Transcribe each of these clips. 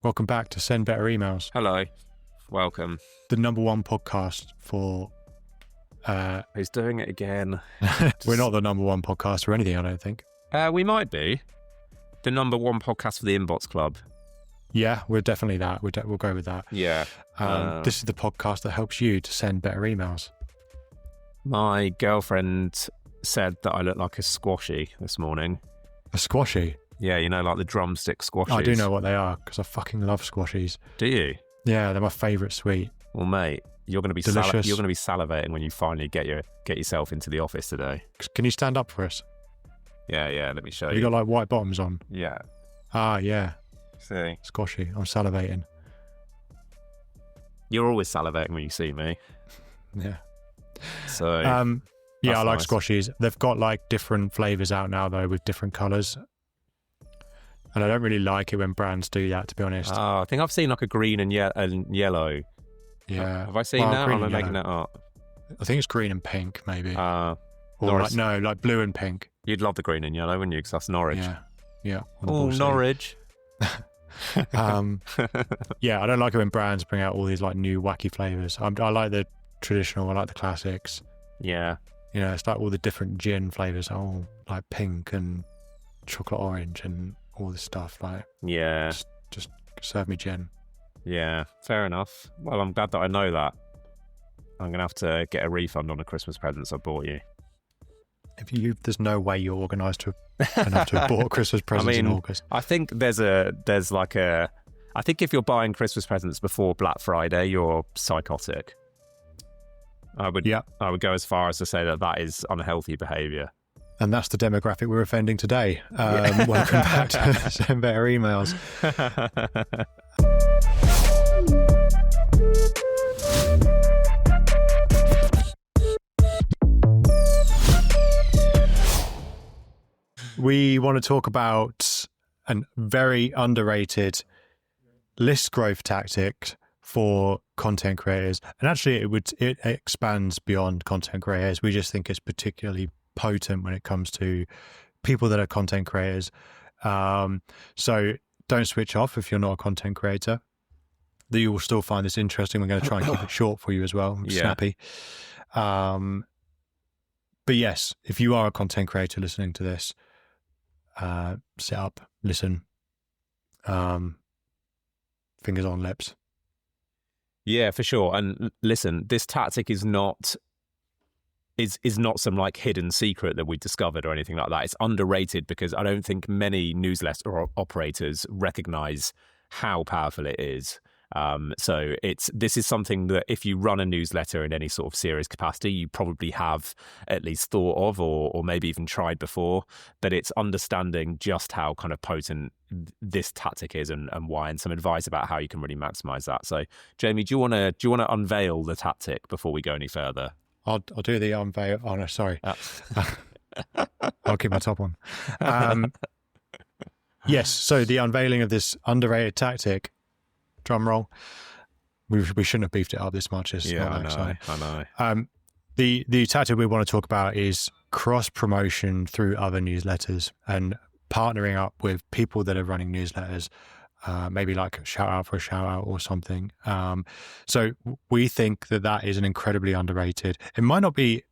Welcome back to Send Better Emails. Hello. Welcome. The number one podcast for... Who's doing it again? We're not the number one podcast for anything, I don't think. We might be. The number one podcast for the Inbox Club. Yeah, we're definitely that. We'll go with that. Yeah. This is the podcast that helps you to send better emails. My girlfriend said that I look like a squashy this morning. A squashy? Yeah, you know, like the drumstick squashies. I do know what they are because I fucking love squashies. Do you? Yeah, they're my favourite sweet. Well, mate, you're going to be delicious. You're going to be salivating when you finally get yourself into the office today. Can you stand up for us? Yeah. Let me show You got like white bottoms on? Yeah. Ah, yeah. See. Squashy. I'm salivating. You're always salivating when you see me. Yeah. So. Yeah, I like nice. squashies. They've got like different flavours out now though with different colours. And I don't really like it when brands do that, to be honest. I think I've seen like a green and yellow. Yeah. Have I seen that? Or am I making that up? I think it's green and pink, maybe. Or Norris. like blue and pink. You'd love the green and yellow, wouldn't you? Because that's Norwich. Yeah. Oh, Norwich. Yeah, I don't like it when brands bring out all these like new wacky flavours. I like the traditional, I like the classics. Yeah. You know, it's like all the different gin flavours, like pink and chocolate orange and all this stuff. Like, yeah. Just serve me gin. Yeah, fair enough. Well, I'm glad that I know that. I'm going to have to get a refund on the Christmas presents I bought you. There's no way you're organised enough to have bought Christmas presents in August. I think I think if you're buying Christmas presents before Black Friday, you're psychotic. I would go as far as to say that is unhealthy behaviour. And that's the demographic we're offending today. Welcome back to Send Better Emails. We want to talk about a very underrated list growth tactic for content creators. And actually it expands beyond content creators. We just think it's particularly potent when it comes to people that are content creators. So don't switch off if you're not a content creator. You will still find this interesting. We're going to try and keep it short for you as well. Snappy. But yes, if you are a content creator listening to this, sit up, listen, fingers on lips. Yeah, for sure. And listen, this tactic is not some like hidden secret that we discovered or anything like that. It's underrated because I don't think many newsletter operators recognize how powerful it is. So this is something that if you run a newsletter in any sort of serious capacity, you probably have at least thought of or maybe even tried before, but it's understanding just how kind of potent this tactic is and why, and some advice about how you can really maximize that. So Jamie, do you want to unveil the tactic before we go any further? I'll do the unveil. Oh no, sorry. I'll keep my top on. Yes. So the unveiling of this underrated tactic, drum roll. We shouldn't have beefed it up this much. It's not that exciting. I know. The tactic we want to talk about is cross promotion through other newsletters and partnering up with people that are running newsletters. Maybe like a shout out for a shout out or something. So we think that is an incredibly underrated. It might not be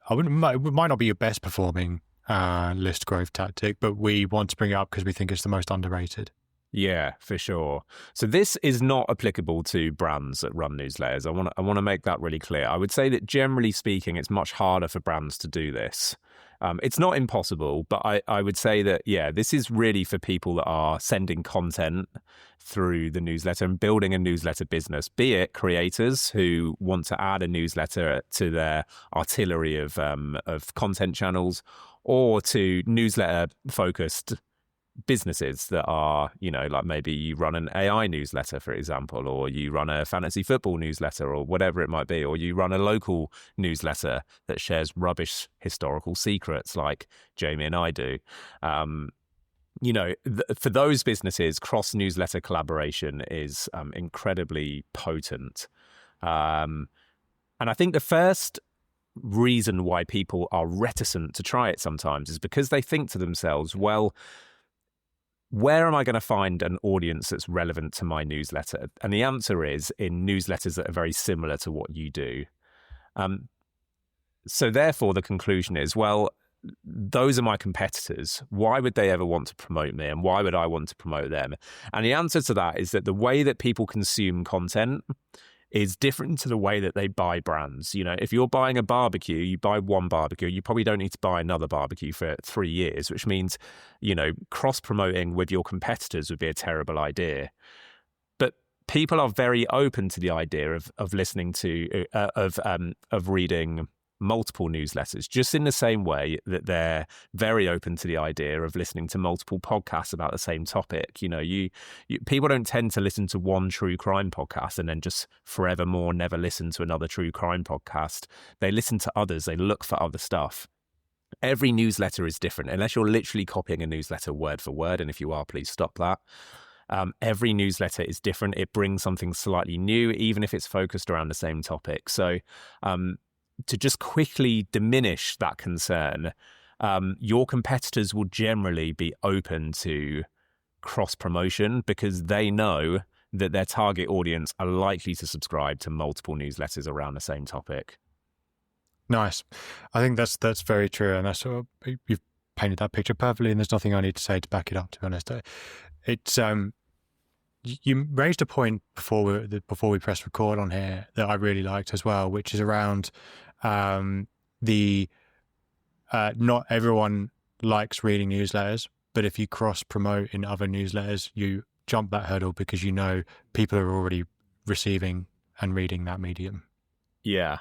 your best performing list growth tactic, but we want to bring it up because we think it's the most underrated. Yeah, for sure. So this is not applicable to brands that run newsletters. I want to make that really clear. I would say that generally speaking, it's much harder for brands to do this. It's not impossible, but I would say that, this is really for people that are sending content through the newsletter and building a newsletter business, be it creators who want to add a newsletter to their artillery of content channels, or to newsletter-focused businesses that are, like maybe you run an AI newsletter, for example, or you run a fantasy football newsletter or whatever it might be, or you run a local newsletter that shares rubbish historical secrets like Jamie and I do. For those businesses, cross-newsletter collaboration is incredibly potent. And I think the first reason why people are reticent to try it sometimes is because they think to themselves, well, where am I going to find an audience that's relevant to my newsletter? And the answer is in newsletters that are very similar to what you do. So therefore, the conclusion is, well, those are my competitors. Why would they ever want to promote me? And why would I want to promote them? And the answer to that is that the way that people consume content is different to the way that they buy brands. You know, if you're buying a barbecue, you buy one barbecue, you probably don't need to buy another barbecue for 3 years, which means, you know, cross-promoting with your competitors would be a terrible idea. But people are very open to the idea of listening to, of reading multiple newsletters, just in the same way that they're very open to the idea of listening to multiple podcasts about the same topic. You know, you people don't tend to listen to one true crime podcast and then just forevermore never listen to another true crime podcast. They listen to others. They look for other stuff. Every newsletter is different, unless you're literally copying a newsletter word for word. And if you are, please stop that. Every newsletter is different. It brings something slightly new, even if it's focused around the same topic. So, to just quickly diminish that concern, your competitors will generally be open to cross-promotion because they know that their target audience are likely to subscribe to multiple newsletters around the same topic. Nice. I think that's very true, and that's you've painted that picture perfectly, and there's nothing I need to say to back it up, to be honest. It's you raised a point before we pressed record on here that I really liked as well, which is around not everyone likes reading newsletters, but if you cross promote in other newsletters, you jump that hurdle because you know people are already receiving and reading that medium. Yeah.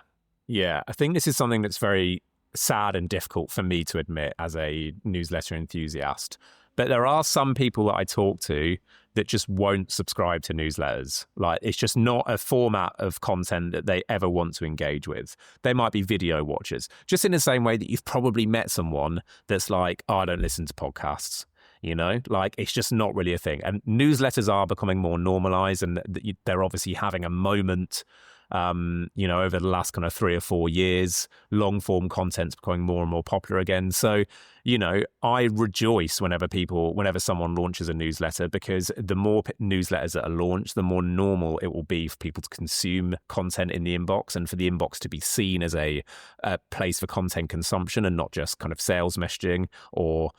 I think this is something that's very sad and difficult for me to admit as a newsletter enthusiast. But there are some people that I talk to that just won't subscribe to newsletters. Like, it's just not a format of content that they ever want to engage with. They might be video watchers, just in the same way that you've probably met someone that's like, oh, I don't listen to podcasts. You know, like, it's just not really a thing. And newsletters are becoming more normalized, and they're obviously having a moment. You know, over the last kind of 3 or 4 years, long form content's becoming more and more popular again. So, you know, I rejoice whenever someone launches a newsletter, because the more newsletters that are launched, the more normal it will be for people to consume content in the inbox, and for the inbox to be seen as a place for content consumption and not just kind of sales messaging or,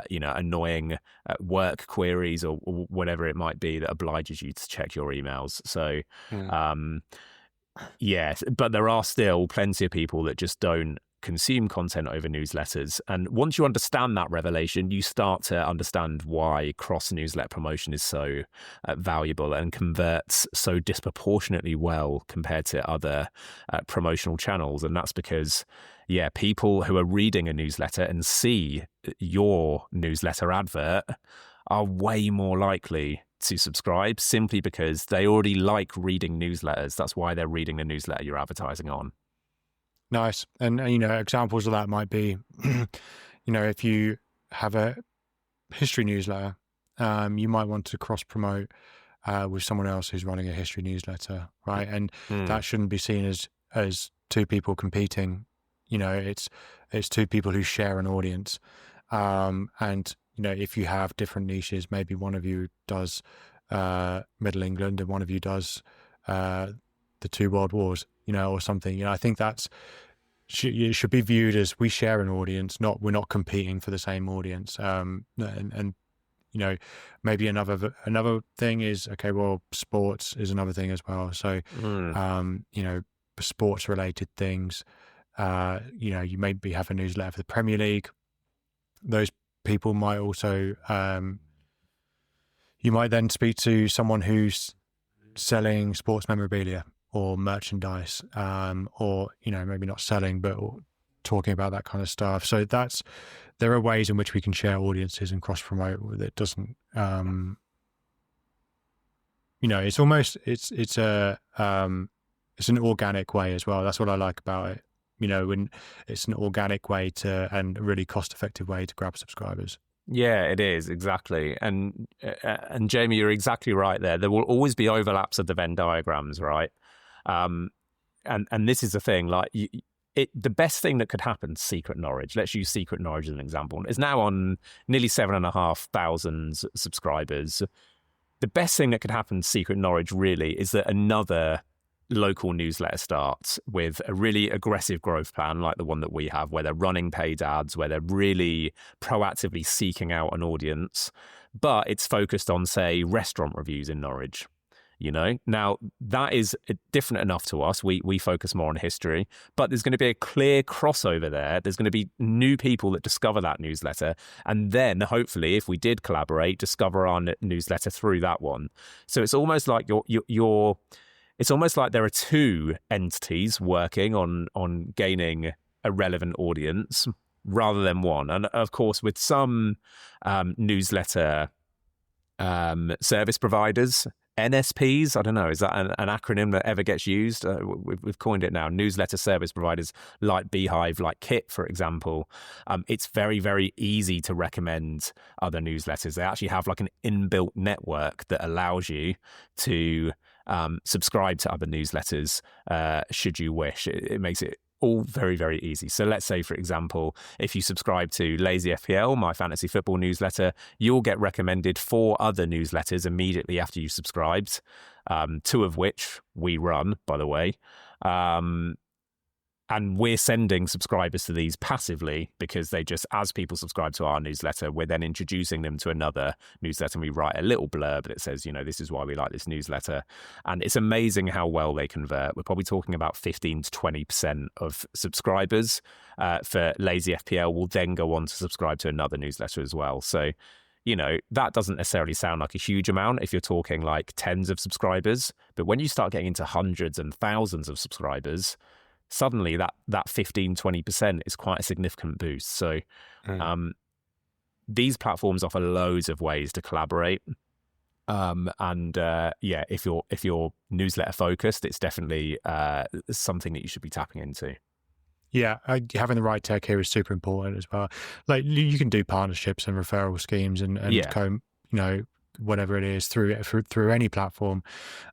you know, annoying work queries or whatever it might be that obliges you to check your emails. So, yes, but there are still plenty of people that just don't consume content over newsletters. And once you understand that revelation, you start to understand why cross-newsletter promotion is so valuable and converts so disproportionately well compared to other promotional channels. And that's because, people who are reading a newsletter and see your newsletter advert are way more likely to subscribe, simply because they already like reading newsletters. That's why they're reading the newsletter you're advertising on. Nice. And, you know, examples of that might be, you know, if you have a history newsletter, you might want to cross promote with someone else who's running a history newsletter, right? And that shouldn't be seen as two people competing. You know, it's two people who share an audience. And, you know, if you have different niches, maybe one of you does Middle England and one of you does the 2 World Wars, you know, or something. You know, I think it should be viewed as we share an audience, we're not competing for the same audience. And you know, maybe another thing is, okay, well, sports is another thing as well. So, you know, sports related things, you know, you maybe have a newsletter for the Premier League. Those people might also, you might then speak to someone who's selling sports memorabilia or merchandise, or, you know, maybe not selling, but talking about that kind of stuff. So there are ways in which we can share audiences and cross promote that doesn't, you know, it's almost, it's an organic way as well. That's what I like about it. You know, when it's an organic way and a really cost-effective way to grab subscribers. Yeah, it is, exactly. And Jamie, you're exactly right there. There will always be overlaps of the Venn diagrams, right? And this is the thing, like, the best thing that could happen to Secret Norwich, let's use Secret Norwich as an example, is now on nearly 7,500 subscribers. The best thing that could happen to Secret Norwich really is that another local newsletter starts with a really aggressive growth plan like the one that we have, where they're running paid ads, where they're really proactively seeking out an audience, but it's focused on, say, restaurant reviews in Norwich. Now that is different enough to us. We focus more on history, but there's going to be a clear crossover there. There's going to be new people that discover that newsletter, and then hopefully, if we did collaborate, discover our newsletter through that one. So it's almost like it's almost like there are two entities working on gaining a relevant audience rather than one. And of course, with some newsletter service providers, NSPs, I don't know, is that an acronym that ever gets used? We've coined it now. Newsletter service providers like Beehive, like Kit, for example. It's very, very easy to recommend other newsletters. They actually have like an inbuilt network that allows you to subscribe to other newsletters should you wish. It makes it all very, very easy. So let's say, for example, if you subscribe to Lazy FPL, my fantasy football newsletter, you'll get recommended 4 other newsletters immediately after you've subscribed, 2 of which we run, by the way. And we're sending subscribers to these passively because they just, as people subscribe to our newsletter, we're then introducing them to another newsletter, and we write a little blurb that says, this is why we like this newsletter. And it's amazing how well they convert. We're probably talking about 15 to 20% of subscribers for Lazy FPL will then go on to subscribe to another newsletter as well. So, that doesn't necessarily sound like a huge amount if you're talking like tens of subscribers. But when you start getting into hundreds and thousands of subscribers, suddenly that 15, 20% is quite a significant boost. So these platforms offer loads of ways to collaborate. If you're newsletter focused, it's definitely something that you should be tapping into. Yeah, having the right tech here is super important as well. Like you can do partnerships and referral schemes and whatever it is through any platform.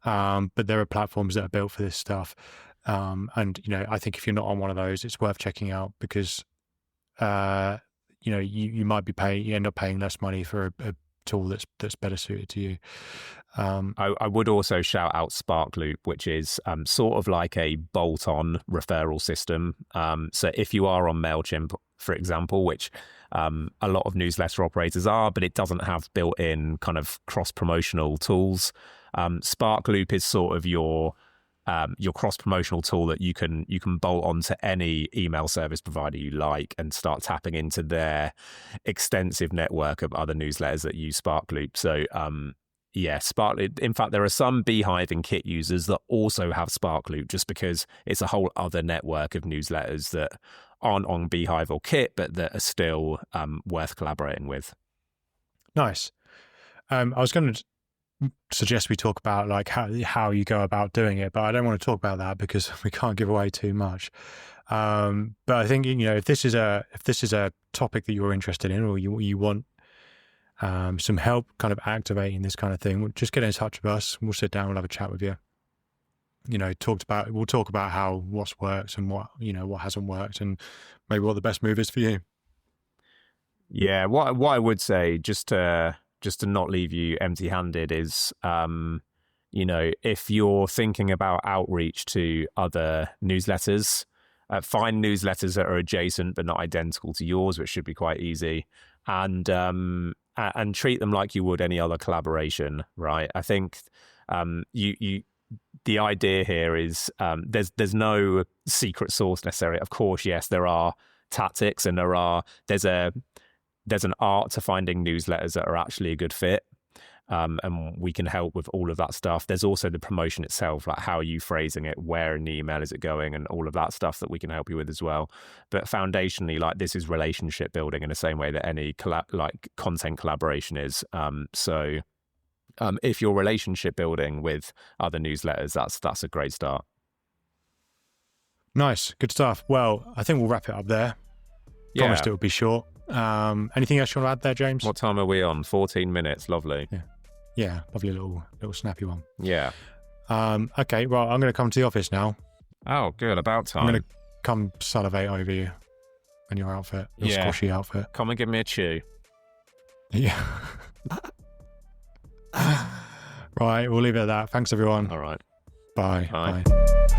But there are platforms that are built for this stuff. I think if you're not on one of those, it's worth checking out because, you might you end up paying less money for a tool that's better suited to you. I would also shout out Sparkloop, which is sort of like a bolt-on referral system. So if you are on MailChimp, for example, which a lot of newsletter operators are, but it doesn't have built-in kind of cross-promotional tools, Sparkloop is sort of your cross-promotional tool that you can bolt onto any email service provider you like and start tapping into their extensive network of other newsletters that use Sparkloop. So Sparkloop. In fact, there are some Beehive and Kit users that also have Sparkloop just because it's a whole other network of newsletters that aren't on Beehive or Kit, but that are still worth collaborating with. Nice. I was going to suggest we talk about like how you go about doing it, but I don't want to talk about that because we can't give away too much. But I think if this is a topic that you're interested in, or you want some help kind of activating this kind of thing, just get in touch with us. We'll sit down. We'll have a chat with you. We'll talk about what's worked and what hasn't worked, and maybe what the best move is for you. Yeah, what I would say just to not leave you empty-handed is, if you're thinking about outreach to other newsletters, find newsletters that are adjacent but not identical to yours, which should be quite easy, and treat them like you would any other collaboration, right? I think the idea here is there's no secret sauce necessarily. Of course, yes, there are tactics and there's an art to finding newsletters that are actually a good fit. And we can help with all of that stuff. There's also the promotion itself, like how are you phrasing it, where in the email is it going, and all of that stuff that we can help you with as well. But foundationally, like this is relationship building in the same way that any content collaboration is. If you're relationship building with other newsletters, that's a great start. Nice, good stuff. Well, I think we'll wrap it up there. Yeah. Promised it would be short. Anything else you want to add there, James? What time are we on? 14 minutes. Lovely. Yeah, lovely little snappy one. Yeah. Okay, well, I'm going to come to the office now. Oh, good. About time. I'm going to come salivate over you and your outfit, your squashy outfit. Come and give me a chew. Yeah. Right, we'll leave it at that. Thanks, everyone. All right. Bye. Bye. Bye.